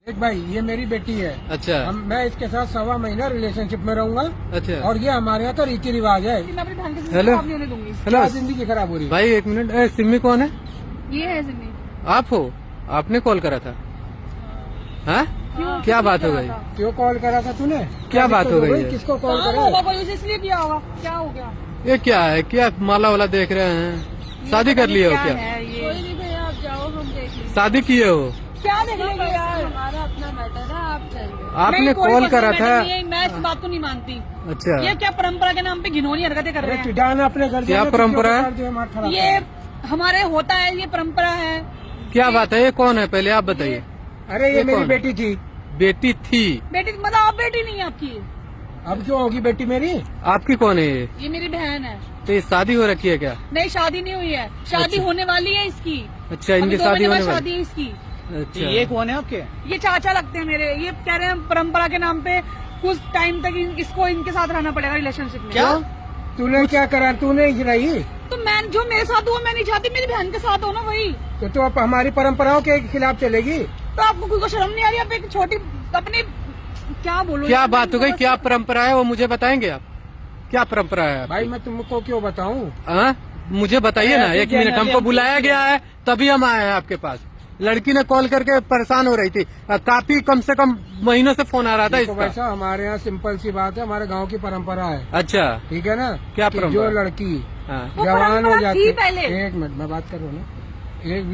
एक भाई, ये मेरी बेटी है। अच्छा। मैं इसके साथ 1.25 महीना रिलेशनशिप में रहूंगा। अच्छा। और ये हमारे यहाँ का रीति रिवाज है। हेलो क्या जिंदगी खराब हो रही है? भाई एक मिनट, सिमी कौन है? ये है सिमी। आप हो? आपने कॉल करा था? हाँ? क्या बात हो गई? क्यों कॉल करा था तूने? क्या बात हो गई है? किसको कॉल करा? इसलिए किया होगा। क्या हो गया? ये क्या है? क्या माला वाला देख रहे हैं? शादी कर लिए हो क्या? कोई नहीं भैया, आप जाओ, हम देख लेंगे। शादी किए हो? क्या देख लेंगे यार, हमारा अपना मैटर है, आप चलिए। आपने कॉल करा था? मैं इस बात को नहीं मानती। अच्छा। ये क्या परंपरा के नाम पे घिनौनी हरकतें कर रहे हैं? जाना अपने घर। क्या परंपरा है? ये हमारे होता है, ये परंपरा है। क्या बात है? ये कौन है पहले आप बताइए। अरे ये मेरी बेटी थी। बेटी थी? बेटी मतलब आप बेटी नहीं है आपकी? अब क्यों होगी बेटी मेरी? आपकी कौन है ये? ये मेरी बहन है। तो ये शादी हो रखी है क्या? नहीं, शादी नहीं हुई है, शादी अच्छा। होने वाली है इसकी। अच्छा, इनकी शादी होने वाली? शादी है इसकी। अच्छा। ये कौन है आपके? ये चाचा लगते हैं मेरे। ये कह रहे हैं परंपरा के नाम पे कुछ टाइम तक इसको इनके साथ रहना पड़ेगा रिलेशनशिप में। क्या? तूने क्या करा? तूने ही रही तो मैं जो मेरे साथ हुआ मैं नहीं चाहती मेरी बहन के साथ हो ना वही। तो तू अब हमारी परंपराओं के खिलाफ चलेगी? तो आपको कोई को शर्म नहीं आ रही? आप एक छोटी अपनी क्या बोलो? क्या बात हो गई? क्या परंपरा है वो मुझे बताएंगे आप? क्या परंपरा है भाई मैं तुमको क्यों बताऊं? हाँ, मुझे बताइए ना। एक मिनट, हमको बुलाया गया है तभी हम आए हैं आपके पास। लड़की ने कॉल करके परेशान हो रही थी, काफी कम से कम महीनों से फोन आ रहा था देखो इसका। वैसा हमारे यहाँ सिंपल सी बात है, हमारे गांव की परंपरा है। अच्छा। ठीक है ना? क्या कि परंपरा? जो लड़की हाँ। जवान हो जाती थी पहले। एक मिनट मैं बात करूँ ना।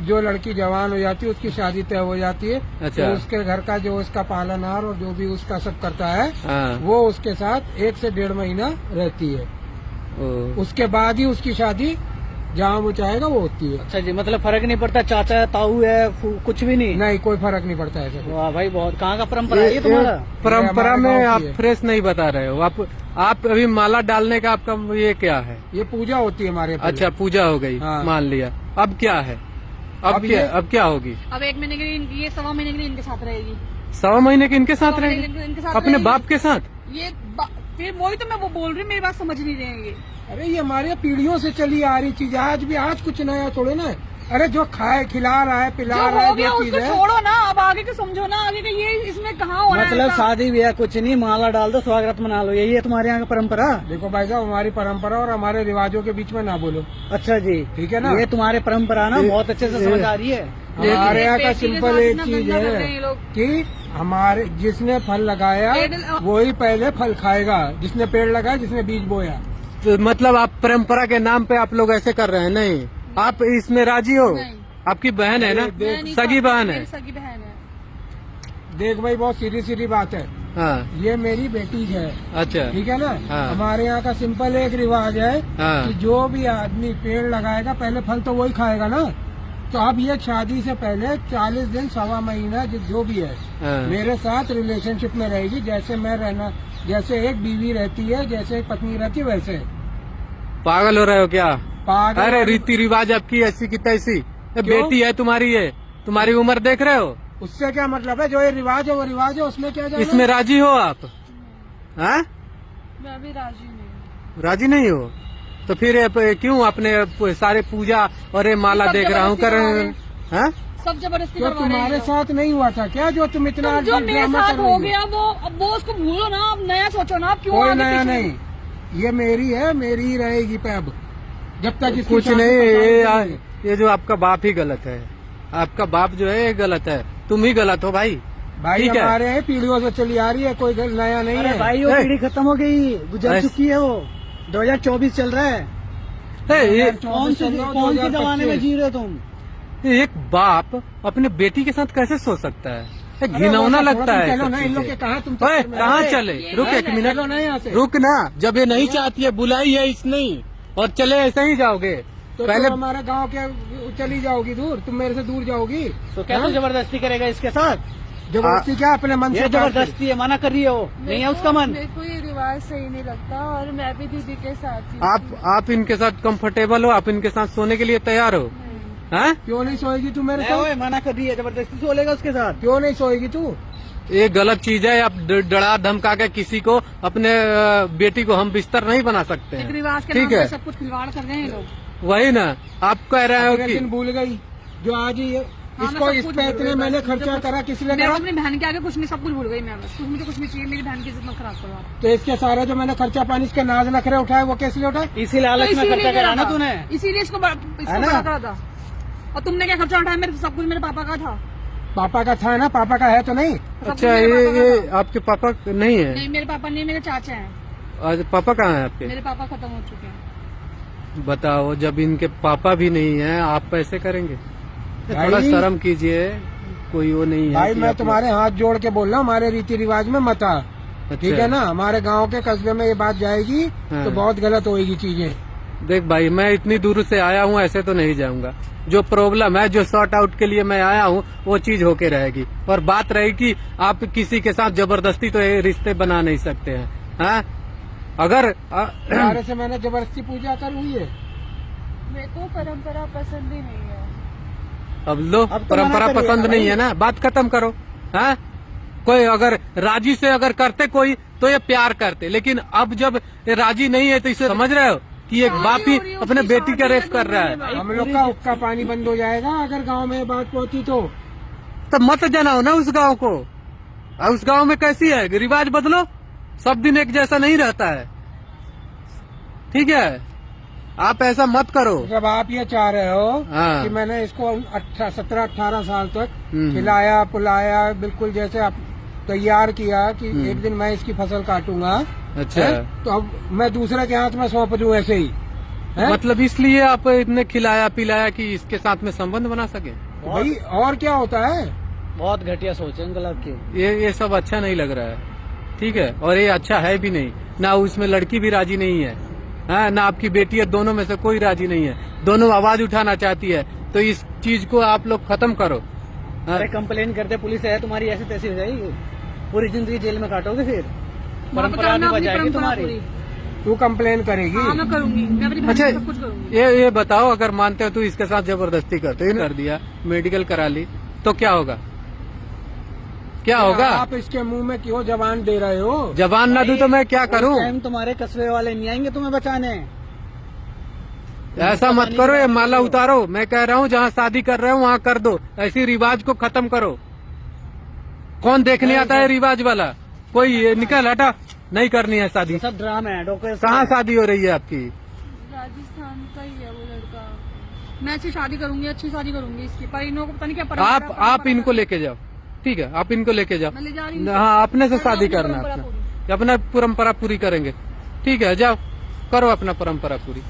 जो लड़की जवान हो जाती है उसकी शादी तय हो जाती है। अच्छा। तो उसके घर का जो उसका पालनहार और जो भी उसका सब करता है हाँ। वो उसके साथ 1 से 1.5 महीना रहती है। ओ। उसके बाद ही उसकी शादी जहाँ वो चाहेगा वो होती है। अच्छा जी, मतलब फर्क नहीं पड़ता, चाचा है, ताऊ है, कुछ भी नहीं? नहीं, कोई फर्क नहीं पड़ता है ऐसा। वाह भाई, बहुत कहाँ का परंपरा है ये तुम्हारा? परंपरा हमारे में गाँव आप की है। फ्रेश नहीं बता रहे हो। आप अभी माला डालने का आपका ये क्या है? ये पूजा होती है हमारे यहाँ। अच्छा, पूजा हो गई। हाँ। मान लिया। अब क्या है? अब अब क्या होगी? अब 1 महीने के लिए, ये 1.25 महीने के लिए इनके साथ रहेगी। 1.25 महीने के इनके साथ 1.25 महीने रहेगी? इनके साथ अपने रहेगी। बाप के साथ? ये फिर वही तो मैं वो बोल रही हूँ, मेरी बात समझ नहीं रहे हैं ये। अरे ये हमारे यहाँ पीढ़ियों से चली आ रही चीज है। आज कुछ नया थोड़े ना है। अरे जो खाए खिला रहा है पिला जो रहा है हो गया जो चीज उसको है। छोड़ो ना, अब आगे का समझो ना, आगे का ये इसमें कहाँ हो रहा है मतलब ऐसा? शादी ब्याह कुछ नहीं, माला डाल दो, स्वागत मना लो, यही है तुम्हारे यहाँ का परंपरा? देखो भाई साहब, हमारी परंपरा और हमारे रिवाजों के बीच में ना बोलो। अच्छा जी, ठीक है ना? ये तुम्हारे परंपरा ना बहुत अच्छे से समझ आ रही है। हमारे यहाँ का बेटी के सिंपल साथ एक इतना चीज गंदा कर रहे हैं है ये लोग। कि हमारे जिसने फल लगाया वही पहले फल खाएगा। जिसने पेड़ लगाया, जिसने बीज बोया। तो मतलब आप परंपरा के नाम पे आप लोग ऐसे कर रहे हैं? नहीं, आप इसमें राजी हो? नहीं। आपकी बहन है ना? मैं नहीं सगी चाहती, बहन मेरी है? सगी बहन है। देख भाई, बहुत सीधी सीधी बात है। हाँ। ये मेरी बेटी है। अच्छा। ठीक है ना? हाँ। हमारे यहाँ का सिंपल एक रिवाज है हाँ। कि जो भी आदमी पेड़ लगाएगा पहले फल तो वही खाएगा ना। तो अब ये शादी से पहले 40 दिन 1.25 महीना जो भी है हाँ। मेरे साथ रिलेशनशिप में रहेगी। जैसे मैं रहना, जैसे एक बीवी रहती है, जैसे एक पत्नी रहती है, वैसे। पागल हो रहे हो क्या? पागल? अरे रीति रिवाज आपकी ऐसी की तैसी। ये बेटी है तुम्हारी, ये तुम्हारी उम्र देख रहे हो? उससे क्या मतलब है? जो ये रिवाज है वो रिवाज है, उसमें क्या जाना? इसमें राजी हो आप? हाँ? मैं भी राजी नहीं हूँ। राजी नहीं हो तो फिर क्यों अपने सारे पूजा और ये माला सब देख रहा हूँ कर रहे जबरदस्ती हैं? हाँ? सब जबरदस्ती जो करवा रहे हैं तुम्हारे ये लोग। साथ नहीं हुआ था क्या? जो तुम इतना जो मेरे ड्रामा साथ कर हो रही हो? गया वो, अब वो उसको भूलो ना, अब नया सोचो ना, अब क्यों कोई आगे नया पीछे? नहीं, ये मेरी है, मेरी ही रहेगी पे अब, जब तक इसकी कुछ शादी नहीं, पसंद नहीं। ये जो आपका बाप ही गलत है। आपका बाप जो है ये गलत है, तुम ही गलत हो भाई। भाई ठीक है। हमारे यहाँ पीढ़ियों से चली आ रही है, कोई नया नहीं अरे है। भाई वो ए! पीढ़ी खत्म हो गई, गुजर ऐस- चुकी है वो। 2024 चल रहा है। ये कौन से जमाने में जी रहे हो तुम? एक बाप अपने बेटी के साथ कैसे सो सकता है? ये अरे घिनौना वो लगता तुम है। चलो सब ना, इन लोग चीजें। के कहाँ तुम ओए, चक्कर में कहाँ रहे? चले? रुक एक मिनट, चलो ना यहाँ से। रुक ना। जब ये नहीं चाहती है, बुलाई है इसने और चले ऐसे ही जाओगे। तो पहले तुम हमारे गांव के चली जाओगी दूर, तुम मेरे से दूर जाओगी। तो क्या हाँ? तू जबरदस्ती करेगा इसके साथ? जबरदस्ती क्या? अपने मन ये से डाल के। जबरदस्ती है, मना कर रही है वो, नहीं है उसका मन। मेरे को ये रिवाज सही नहीं लगता और मैं भी दीदी के साथ ही आप इनके साथ कंफर्टेबल हो? आप इनके साथ सोने के लिए तैयार हो? हाँ? क्यों नहीं सोएगी तू मेरे नहीं, साथ? ओए, मना कर रही है, जबरदस्ती से बोलेगा उसके साथ। क्यों नहीं सोएगी तू? ये गलत चीज है। आप डरा धमका के किसी को, अपने बेटी को हम बिस्तर नहीं बना सकते एक हैं। रिवाज के ठीक नाम पे है, सब कुछ खिलवाड़ कर रहे हैं ये लोग। वही ना। आप कह रहे हो अपने कि दिन भूल गई जो आज ही हाँ, इसको मैं सब इस कुछ पे भूल इतने गई, मैंने बस खर्चा मुझे करा किस लिए मैं करा? अपनी बहन के आगे कुछ नहीं, सब कुछ भूल गई मैं बस। कुछ मुझे कुछ नहीं चाहिए, मेरी बहन की इज्जत मत खराब करो आप। तो इसके सारा जो मैंने खर्चा पानी इसके नाज नखरे उठाए वो कैसे लिए उठाए? इसी लालच तो में इसीलिए खर्चा करा करा ना था। तूने। इसीलिए इसको है ना? बड़ा करा था। और तुमने क्या खर्चा उठाया? मेरे सब कुछ मेरे पापा का था। पापा का था ना, पापा का है तो नहीं? सब कुछ अच्छा मेरे पापा का ये था। आपके पापा नहीं है? नहीं, मेरे पापा नहीं, मेरे चाचा हैं। आज पापा कहाँ है आपके? मेरे पापा खत्म हो चुके हैं। बताओ, जब इनके पापा भी नहीं है आप पैसे करेंगे? भाई- थोड़ा शर्म कीजिए, कोई वो नहीं है भाई कि मैं आप- तुम्हारे हाथ जोड़ के बोल रहा हूँ, हमारे रीति रिवाज में मत आ, अच्छा। ठीक है ना? हमारे गांव के कस्बे में ये बात जाएगी हाँ। तो बहुत गलत होएगी चीजें। देख भाई, मैं इतनी दूर से आया हूँ, ऐसे तो नहीं जाऊंगा। जो प्रॉब्लम है, जो सॉर्ट आउट के लिए मैं आया हूँ, वो चीज होके रहेगी। और बात रही कि आप किसी के साथ जबरदस्ती तो ये रिश्ते बना नहीं सकते हैं। हाँ? अगर तुम्हारे से मैंने जबरदस्ती पूजा कर हुई है? मेरे को परंपरा पसंद ही नहीं है। अब लो, अब तो परंपरा मना करिए पसंद ना नहीं भाई। है ना, बात खत्म करो। हाँ? कोई अगर राजी से अगर करते कोई तो ये प्यार करते, लेकिन अब जब ये राजी नहीं है तो इसे समझ रहे हो कि एक बाप ही अपने बेटी का रेप कर रहा है। हम लोग का उक्का पानी बंद हो जाएगा अगर गांव में ये बात पहुंची तो। तो मत जनाओ ना उस गांव को। उस गांव में कैसी है, रिवाज बदलो, सब दिन एक जैसा नहीं रहता है। ठीक है, आप ऐसा मत करो। जब आप ये चाह रहे हो हाँ। कि मैंने इसको 17-18 साल तक हम्म। खिलाया पुलाया, बिल्कुल जैसे आप तैयार किया कि एक दिन मैं इसकी फसल काटूंगा, अच्छा। है? तो अब मैं दूसरे के हाथ में सौंप दूं ऐसे ही, है? मतलब इसलिए आप इतने खिलाया पिलाया कि इसके साथ में संबंध बना सके? तो भाई और क्या होता है? बहुत घटिया सोच है अंकल आपकी। ये सब अच्छा नहीं लग रहा है। ठीक है, और ये अच्छा है भी नहीं ना। उसमें लड़की भी राजी नहीं है, हाँ, ना आपकी बेटी है, दोनों में से कोई राजी नहीं है। दोनों आवाज उठाना चाहती है, तो इस चीज को आप लोग खत्म करो। हाँ? अरे कंप्लेन करते पुलिस है तुम्हारी, ऐसी तैसी हो जाएगी, पूरी जिंदगी जेल में काटोगे फिर। परंपरा नहीं बचाएगी तुम्हारी। तू कंप्लेन करेगी? हाँ, मैं करूंगी, मैं अपनी बहन अच्छा, से सब कुछ करूंगी। ये बताओ, अगर मानते हो तो इसके साथ जबरदस्ती करते कर दिया, मेडिकल करा ली, तो क्या होगा? क्या होगा? आप इसके मुंह में क्यों जबान दे रहे हो? जबान ना दूं तो मैं क्या करूं? उस टाइम तुम्हारे कस्बे वाले नहीं आएंगे तुम्हें बचाने। ऐसा मत करो, ये माला उतारो। मैं कह रहा हूँ जहाँ शादी कर रहे हो वहाँ कर दो, ऐसी रिवाज को खत्म करो। कौन देखने आता है रिवाज वाला? कोई ये निकल हटा, नहीं करनी है शादी। ये सब ड्रामा है, डॉक्टर कहाँ शादी हो रही है आपकी? राजस्थान का ही है वो लड़का। मैं अच्छी शादी करूंगी, अच्छी शादी करूंगी इसकी, पर इनको पता नहीं क्या परंपरा। आप इनको लेके जाओ, ठीक है, आप इनको लेके जाओ। मैं ले जा रही हूँ। हाँ, अपने से मैं शादी अपनी करना, परंपरा अपना परंपरा पूरी करेंगे। ठीक है, जाओ करो अपना परंपरा पूरी।